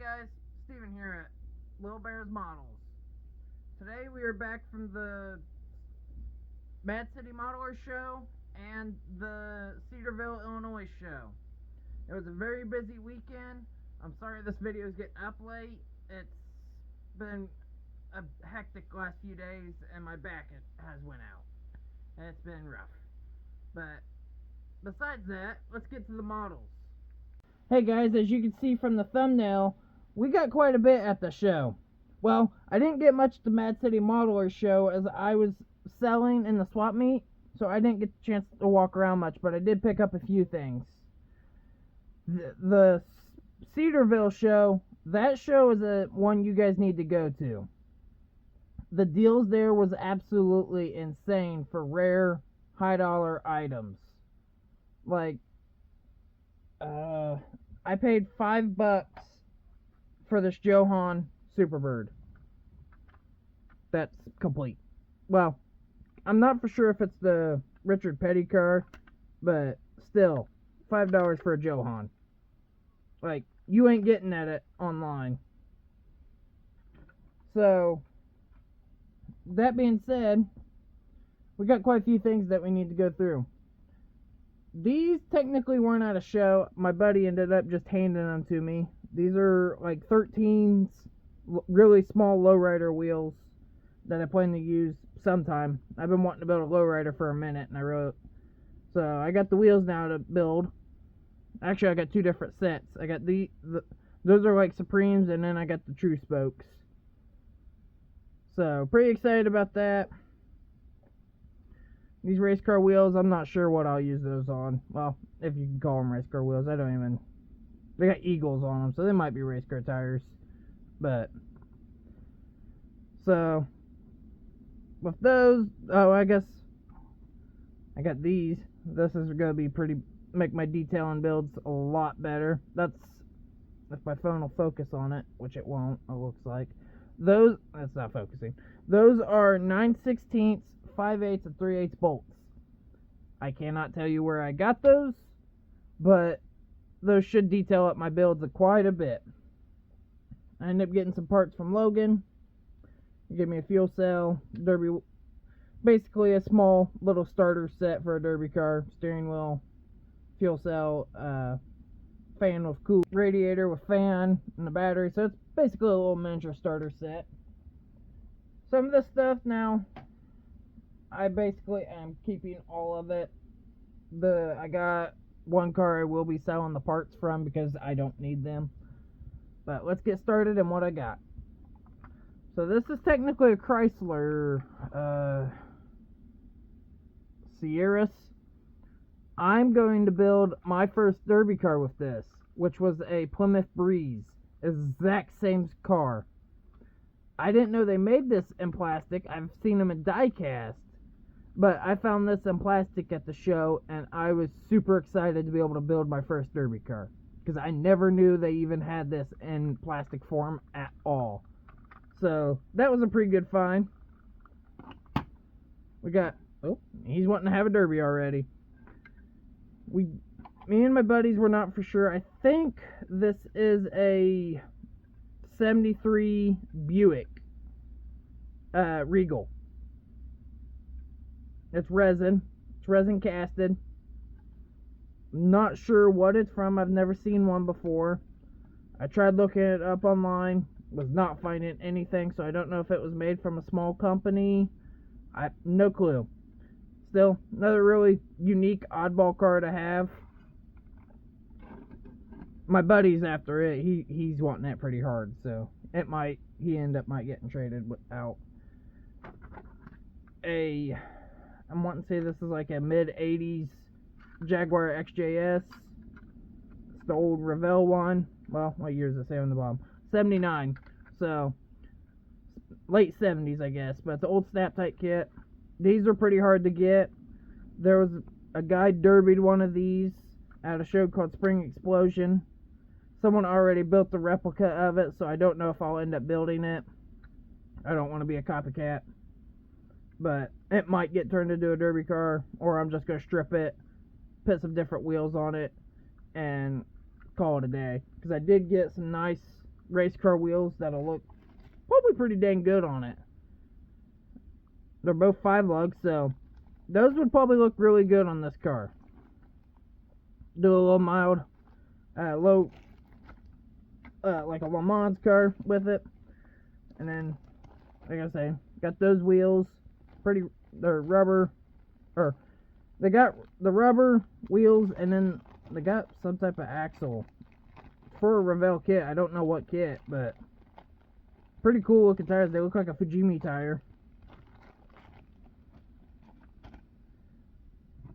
guys, Steven here at Little Bears Models. Today we are back from the Mad City Modeler show and the Cedarville, Illinois show. It was a very busy weekend. I'm sorry this video is getting up late. It's been a hectic last few days and my back has went out. And it's been rough. But besides that, let's get to the models. Hey guys, as you can see from the thumbnail, we got quite a bit at the show. Well, I didn't get much at the Mad City Modeler show as I was selling in the swap meet, so I didn't get the chance to walk around much, but I did pick up a few things. The Cedarville show, that show is a one you guys need to go to. The deals there was absolutely insane for rare, high-dollar items. Like, I paid $5 for this Johan Superbird. That's complete. Well, I'm not for sure if it's the Richard Petty car, but still, $5 for a Johan. Like, you ain't getting at it online. So, that being said, we got quite a few things that we need to go through. These technically weren't at a show. My buddy ended up just handing them to me. These are like 13s, really small lowrider wheels that I plan to use sometime. I've been wanting to build a lowrider for a minute, and so I got the wheels now to build. Actually, I got two different sets. I got those are like Supremes, and then I got the true spokes. So, pretty excited about that. These race car wheels, I'm not sure what I'll use those on. Well, if you can call them race car wheels. They got eagles on them, so they might be race car tires. But, so, with those, I guess, I got these. This is going to be make my detailing builds a lot better. That's, if my phone will focus on it, which it won't, it looks like. That's not focusing. Those are 9/16, 5/8, and 3/8 bolts. I cannot tell you where I got those, but those should detail up my builds quite a bit. I ended up getting some parts from Logan. He gave me a fuel cell, derby, basically a small little starter set for a derby car, steering wheel, fuel cell, fan with cool radiator with fan and the battery. So it's basically a little miniature starter set. Some of this stuff now, I basically am keeping all of it. I got one car I will be selling the parts from because I don't need them. But let's get started in what I got. So this is technically a Chrysler Sierras. I'm going to build my first derby car with this, which was a Plymouth Breeze. Exact same car. I didn't know they made this in plastic. I've seen them in die cast. But I found this in plastic at the show, and I was super excited to be able to build my first derby car. Because I never knew they even had this in plastic form at all. So, that was a pretty good find. We got, he's wanting to have a derby already. Me and my buddies were not for sure. I think this is a 73 Buick Regal. It's resin casted. Not sure what it's from. I've never seen one before. I tried looking it up online, was not finding anything, so I don't know if it was made from a small company. No clue. Still, another really unique oddball car to have. My buddy's after it. He's wanting it pretty hard, so he end up getting traded out. I'm wanting to say this is like a mid-80s Jaguar XJS. It's the old Revell one. Well, what year does it say on the bottom? 79. So, late 70s, I guess. But it's an old snap-tight kit. These are pretty hard to get. There was a guy derbied one of these at a show called Spring Explosion. Someone already built the replica of it, so I don't know if I'll end up building it. I don't want to be a copycat. But it might get turned into a derby car, or I'm just going to strip it, put some different wheels on it, and call it a day. Because I did get some nice race car wheels that'll look probably pretty dang good on it. They're both 5 lugs, so those would probably look really good on this car. Do a little mild, low, like a Le Mans car with it. And then, like I say, got those wheels. They're rubber, or they got the rubber wheels, and then they got some type of axle for a Revell kit. I don't know what kit, but pretty cool looking tires. They look like a Fujimi tire.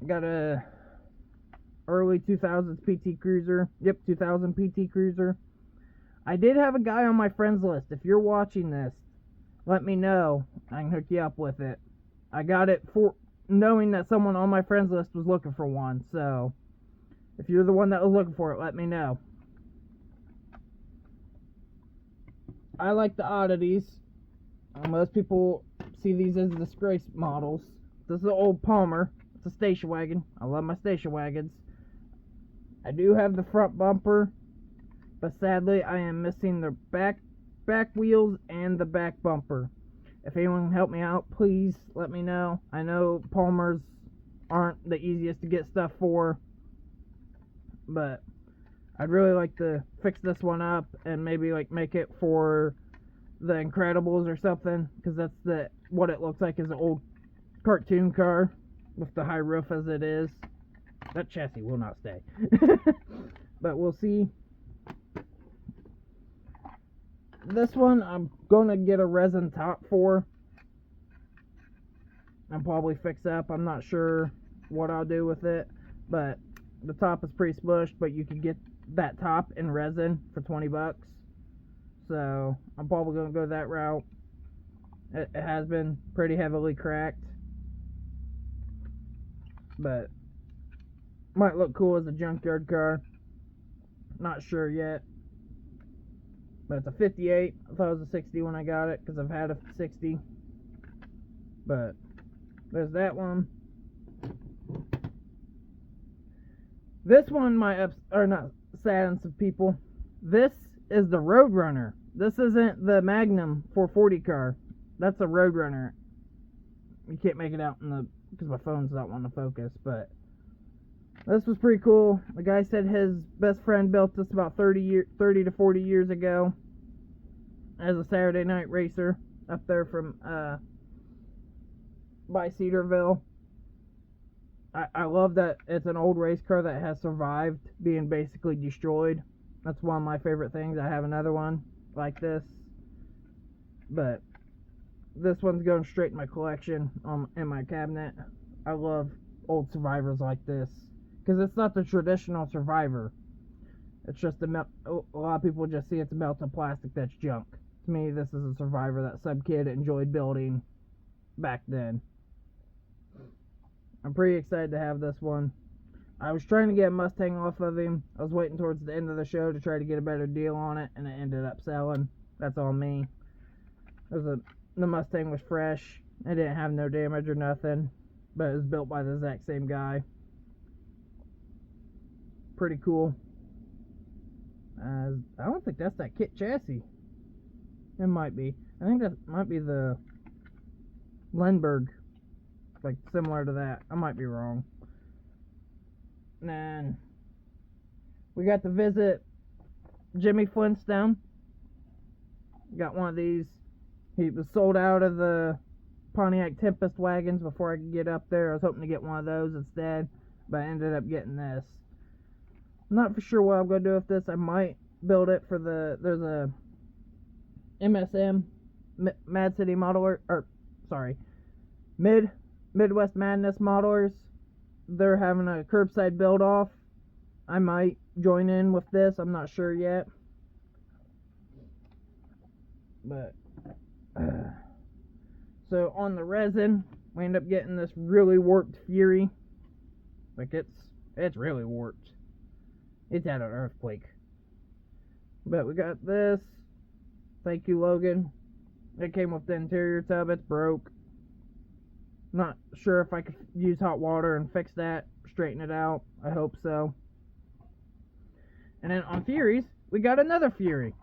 Got a early 2000s PT Cruiser. Yep, 2000 PT Cruiser. I did have a guy on my friends list. If you're watching this, let me know. I can hook you up with it. I got it for knowing that someone on my friends list was looking for one. So, if you're the one that was looking for it, let me know. I like the oddities. Most people see these as disgrace models. This is an old Palmer. It's a station wagon. I love my station wagons. I do have the front bumper, but sadly I am missing the back wheels and the back bumper. If anyone can help me out, please let me know. I know Palmers aren't the easiest to get stuff for, but I'd really like to fix this one up and maybe like make it for the Incredibles or something, because that's what it looks like is an old cartoon car with the high roof as it is. That chassis will not stay. But we'll see. This one I'm gonna get a resin top for and probably fix up. I'm not sure what I'll do with it, but the top is pretty smushed, but you can get that top in resin for 20 bucks. So I'm probably gonna go that route. It has been pretty heavily cracked, but might look cool as a junkyard car. Not sure yet. But it's a 58. I thought it was a 60 when I got it, because I've had a 60. But there's that one. This one might not sadden some people. This is the Roadrunner. This isn't the Magnum 440 car. That's a Roadrunner. You can't make it out because my phone's not wanting to focus, but this was pretty cool. The guy said his best friend built this about 30 to 40 years ago as a Saturday night racer up there from by Cedarville. I love that it's an old race car that has survived being basically destroyed. That's one of my favorite things. I have another one like this, but this one's going straight in my collection in my cabinet. I love old survivors like this, because it's not the traditional survivor. It's just a lot of people just see it's a melted plastic that's junk. To me, this is a survivor that some kid enjoyed building back then. I'm pretty excited to have this one. I was trying to get a Mustang off of him. I was waiting towards the end of the show to try to get a better deal on it, and it ended up selling. That's on me. The Mustang was fresh. It didn't have no damage or nothing, but it was built by the exact same guy. Pretty cool. I don't think that's that kit chassis. It might be. I think that might be the Lindbergh, like similar to that. I might be wrong. And we got to visit Jimmy Flintstone. Got one of these. He was sold out of the Pontiac Tempest wagons before I could get up there. I was hoping to get one of those instead, but I ended up getting this. I'm not for sure what I'm going to do with this. I might build it for there's a MSM, Mad City Modeler, Midwest Madness Modelers. They're having a curbside build off. I might join in with this. I'm not sure yet. But so on the resin, we end up getting this really warped Fury. Like it's really warped. It's had an earthquake. But we got this. Thank you, Logan. It came with the interior tub. It's broke. Not sure if I could use hot water and fix that, straighten it out. I hope so. And then on Furies, we got another Fury.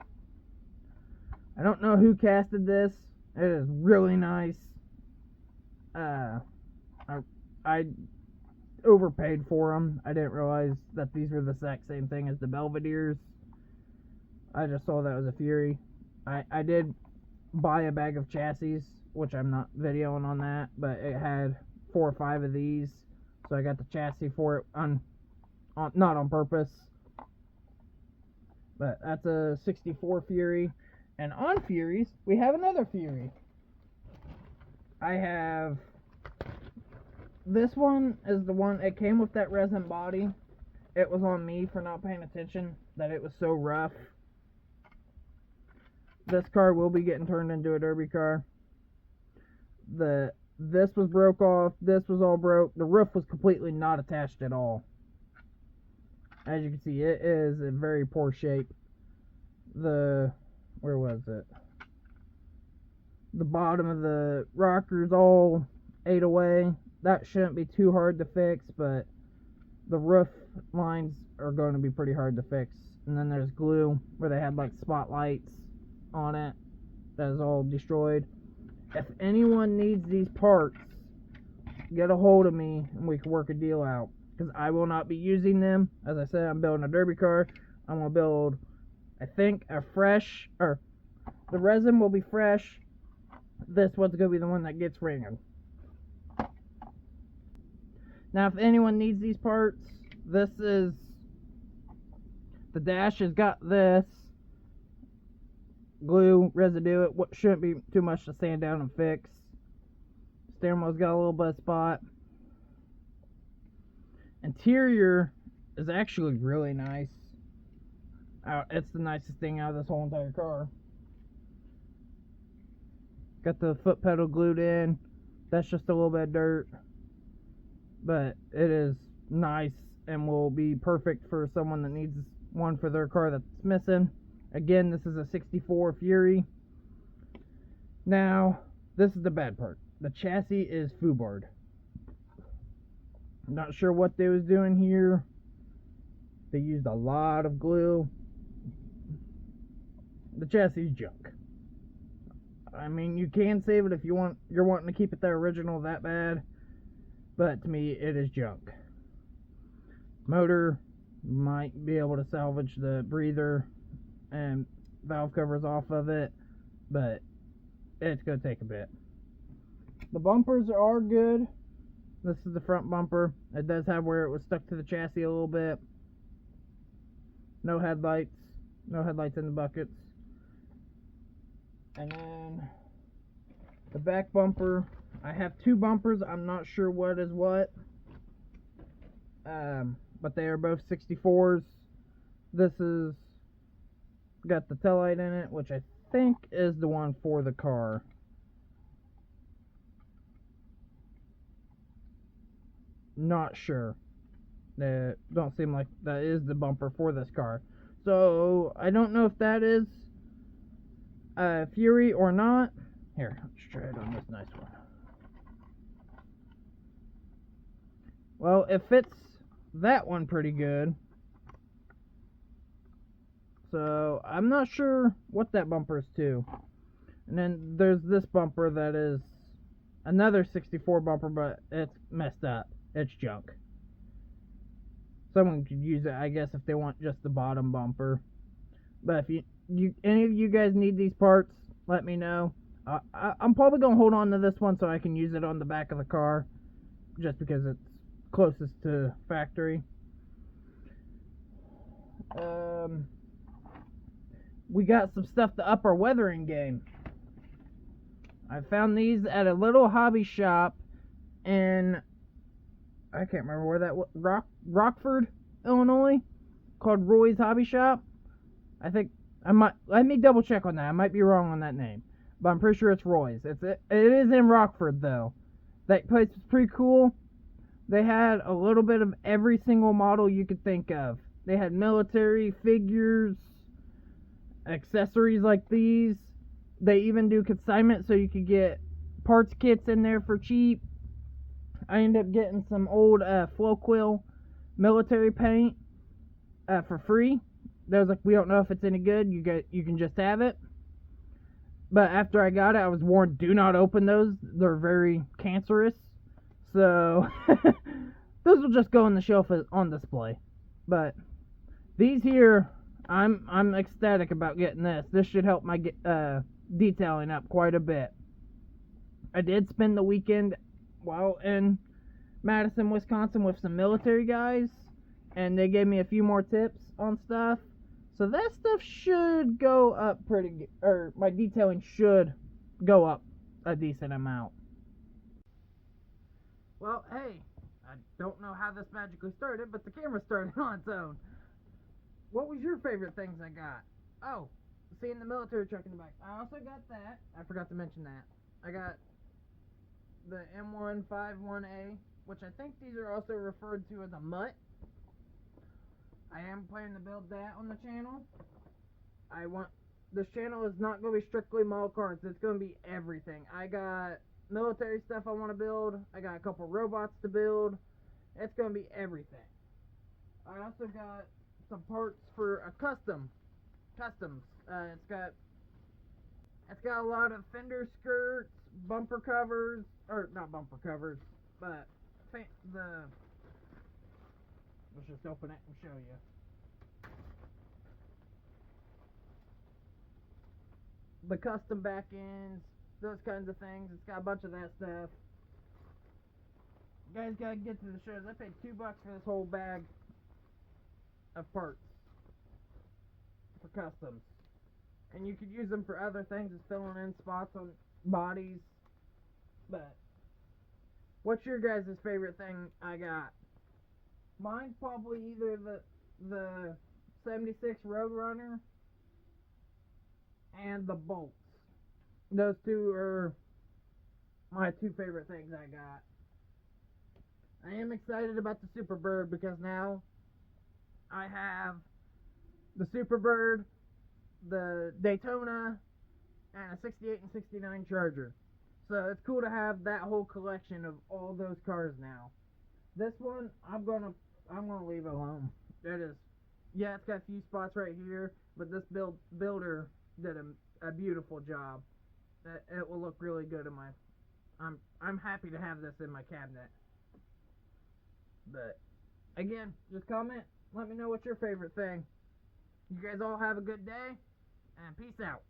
I don't know who casted this. It is really nice. I overpaid for them. I didn't realize that these were the exact same thing as the Belvederes. I just saw that was a Fury. I did buy a bag of chassis, which I'm not videoing on that, but it had 4 or 5 of these, so I got the chassis for it not on purpose. But that's a 64 Fury. And on Furies, we have another Fury. I have... This one is the one... It came with that resin body. It was on me for not paying attention that it was so rough. This car will be getting turned into a derby car. This was broke off. This was all broke. The roof was completely not attached at all. As you can see, it is in very poor shape. Where was it? The bottom of the rockers all ate away. That shouldn't be too hard to fix, but the roof lines are going to be pretty hard to fix. And then there's glue where they had like spotlights on it. That is all destroyed. If anyone needs these parts, get a hold of me and we can work a deal out. Because I will not be using them. As I said, I'm building a derby car. I'm going to build, I think, a fresh, or the resin will be fresh. This one's going to be the one that gets ringing. Now, if anyone needs these parts, this is, the dash has got this glue residue. It shouldn't be too much to sand down and fix. Steering wheel's got a little bit of spot. Interior is actually really nice. It's the nicest thing out of this whole entire car. Got the foot pedal glued in. That's just a little bit of dirt, but it is nice and will be perfect for someone that needs one for their car that's missing. Again, this is a 64 Fury. Now, this is the bad part. The chassis is foobarred. I'm not sure what they was doing here. They used a lot of glue. The chassis is junk. I mean, you can save it if you're wanting to keep it the original that bad, but to me, it is junk. Motor, might be able to salvage the breather and valve covers off of it, but it's going to take a bit. The bumpers are good. This is the front bumper. It does have where it was stuck to the chassis a little bit. No headlights. No headlights in the buckets. And then the back bumper. I have 2 bumpers. I'm not sure what is what. But they are both 64s. This is got the taillight in it, which I think is the one for the car. Not sure. That don't seem like that is the bumper for this car. So I don't know if that is a Fury or not. Here, let's try it on this nice one. Well, it fits that one pretty good. So I'm not sure what that bumper is to. And then there's this bumper that is another 64 bumper, but it's messed up. It's junk. Someone could use it, I guess, if they want just the bottom bumper. But if any of you guys need these parts, let me know. I'm probably going to hold on to this one so I can use it on the back of the car, just because it's closest to factory. We got some stuff to up our weathering game. I found these at a little hobby shop in, I can't remember where that was, Rockford, Illinois, called Roy's Hobby Shop. I think let me double check on that. I might be wrong on that name, but I'm pretty sure it's Roy's. It is in Rockford though. That place is pretty cool. They had a little bit of every single model you could think of. They had military figures, accessories like these. They even do consignment, so you could get parts kits in there for cheap. I ended up getting some old Floquil military paint for free. They was like, we don't know if it's any good. You can just have it. But after I got it, I was warned, do not open those. They're very cancerous. So those will just go on the shelf on display. But these here, I'm ecstatic about getting this. This should help my detailing up quite a bit. I did spend the weekend while in Madison, Wisconsin with some military guys, and they gave me a few more tips on stuff. So that stuff should go up or my detailing should go up a decent amount. Well, hey, I don't know how this magically started, but the camera started on its own. What was your favorite things I got? Oh, seeing the military truck in the back. I also got that. I forgot to mention that. I got the M151A, which I think these are also referred to as a mutt. I am planning to build that on the channel. This channel is not going to be strictly model cars. It's going to be everything. I got military stuff I want to build. I got a couple robots to build. It's going to be everything. I also got some parts for a customs. It's got a lot of fender skirts, bumper covers, or not bumper covers, but let's just open it and show you. The custom back ends, those kinds of things. It's got a bunch of that stuff. You guys gotta get to the shows. I paid $2 for this whole bag of parts for customs. And you could use them for other things, as filling in spots on bodies. But what's your guys' favorite thing I got? Mine's probably either the 76 Roadrunner and the bolts. Those two are my two favorite things I got. I am excited about the Superbird because now I have the Superbird, the Daytona, and a 68 and 69 Charger. So it's cool to have that whole collection of all those cars now. This one I'm gonna leave alone. It's got a few spots right here, but this builder did a beautiful job. It will look really good in my. I'm happy to have this in my cabinet. But again, just comment. Let me know what's your favorite thing. You guys all have a good day, and peace out.